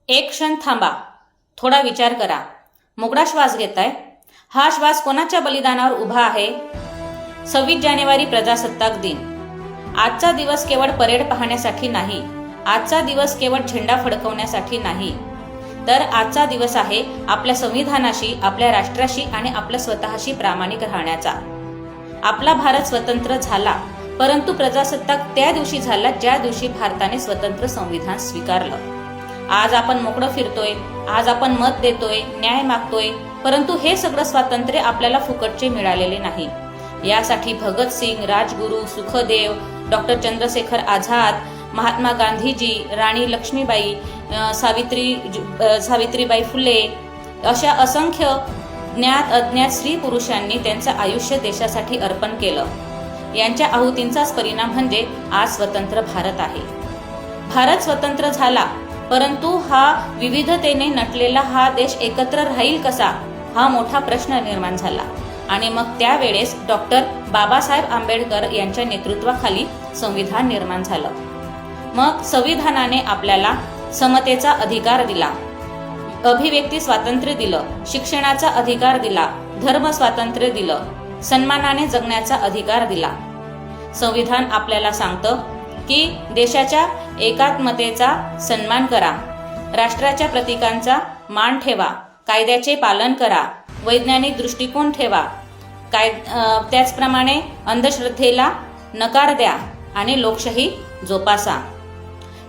एक क्षण थांबा, थोडा विचार करा. मोकळा श्वास घेताय. हा श्वास कोणाच्या बलिदानावर उभा आहे? 26 जानेवारी प्रजासत्ताक दिन. आजचा दिवस केवळ परेड पाहण्यासाठी नाही, आजचा दिवस केवळ झेंडा फडकवण्यासाठी नाही, तर आजचा दिवस आहे आपल्या संविधानाशी, आपल्या राष्ट्राशी आणि आपल्या स्वतःशी प्रामाणिक राहण्याचा. आपला भारत स्वतंत्र झाला, परंतु प्रजासत्ताक त्या दिवशी झाला ज्या दिवशी भारताने स्वतंत्र संविधान स्वीकारलं. आज आपण मोकळं फिरतोय, आज आपण मत देतोय, न्याय मागतोय, परंतु हे सगळं स्वातंत्र्य आपल्याला फुकटचे मिळालेले नाही. यासाठी भगतसिंग, राजगुरू, सुखदेव, डॉक्टर चंद्रशेखर आझाद, महात्मा गांधीजी, राणी लक्ष्मीबाई, सावित्रीबाई फुले अशा असंख्य ज्ञात अज्ञात स्त्री पुरुषांनी त्यांचं आयुष्य देशासाठी अर्पण केलं. यांच्या आहुतींचाच परिणाम म्हणजे आज स्वतंत्र भारत आहे. भारत स्वतंत्र झाला, परंतु हा विविधतेने नटलेला हा देश एकत्र राहील कसा, हा मोठा प्रश्न निर्माण झाला. आणि मग त्यावेळेस डॉक्टर बाबासाहेब आंबेडकर यांच्या नेतृत्वाखाली संविधान निर्माण झालं. मग संविधानाने आपल्याला समतेचा अधिकार दिला, अभिव्यक्ती स्वातंत्र्य दिलं, शिक्षणाचा अधिकार दिला, धर्म स्वातंत्र्य दिलं, सन्मानाने जगण्याचा अधिकार दिला. संविधान आपल्याला सांगतं की देशाच्या एकात्मतेचा सन्मान करा, राष्ट्राच्या प्रतीकांचा मान ठेवा, कायद्याचे पालन करा, वैज्ञानिक दृष्टिकोन ठेवा, त्याचप्रमाणे अंधश्रद्धेला नकार द्या आणि लोकशाही जोपासा.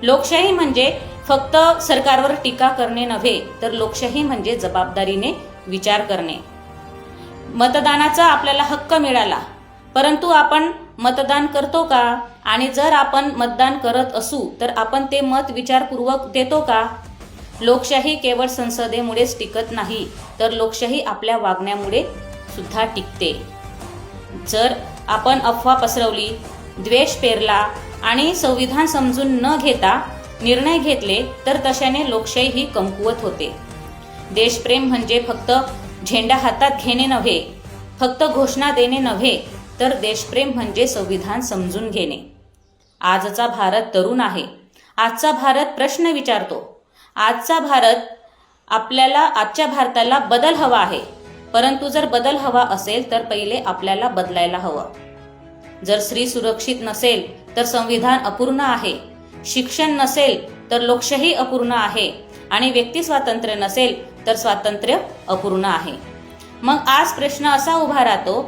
लोकशाही म्हणजे फक्त सरकारवर टीका करणे नव्हे, तर लोकशाही म्हणजे जबाबदारीने विचार करणे. मतदानाचा आपल्याला हक्क मिळाला, परंतु आपण मतदान करतो का? आणि जर आपण मतदान करत असू तर आपण ते मत विचारपूर्वक देतो का? लोकशाही केवळ संसदेमुळेच टिकत नाही, तर लोकशाही आपल्या वागण्यामुळे सुद्धा टिकते. जर आपण अफवा पसरवली, द्वेष पेरला आणि संविधान समजून न घेता निर्णय घेतले, तर तशाने लोकशाही ही कमकुवत होते. देशप्रेम म्हणजे फक्त झेंडा हातात घेणे नव्हे, फक्त घोषणा देणे नव्हे, तर देशप्रेम म्हणजे संविधान समजून घेणे. आजचा भारत तरुण आहे. आजचा भारत प्रश्न विचारतो. आजचा भारताला बदल हवा आहे. परंतु जर बदल हवा असेल तर पहिले आपल्याला बदलायला हवं. जर स्त्री सुरक्षित नसेल तर संविधान अपूर्ण आहे. शिक्षण नसेल तर लोकशाही अपूर्ण आहे. आणि व्यक्ती स्वातंत्र्य नसेल तर स्वातंत्र्य अपूर्ण आहे. मग आज प्रश्न असा उभा राहतो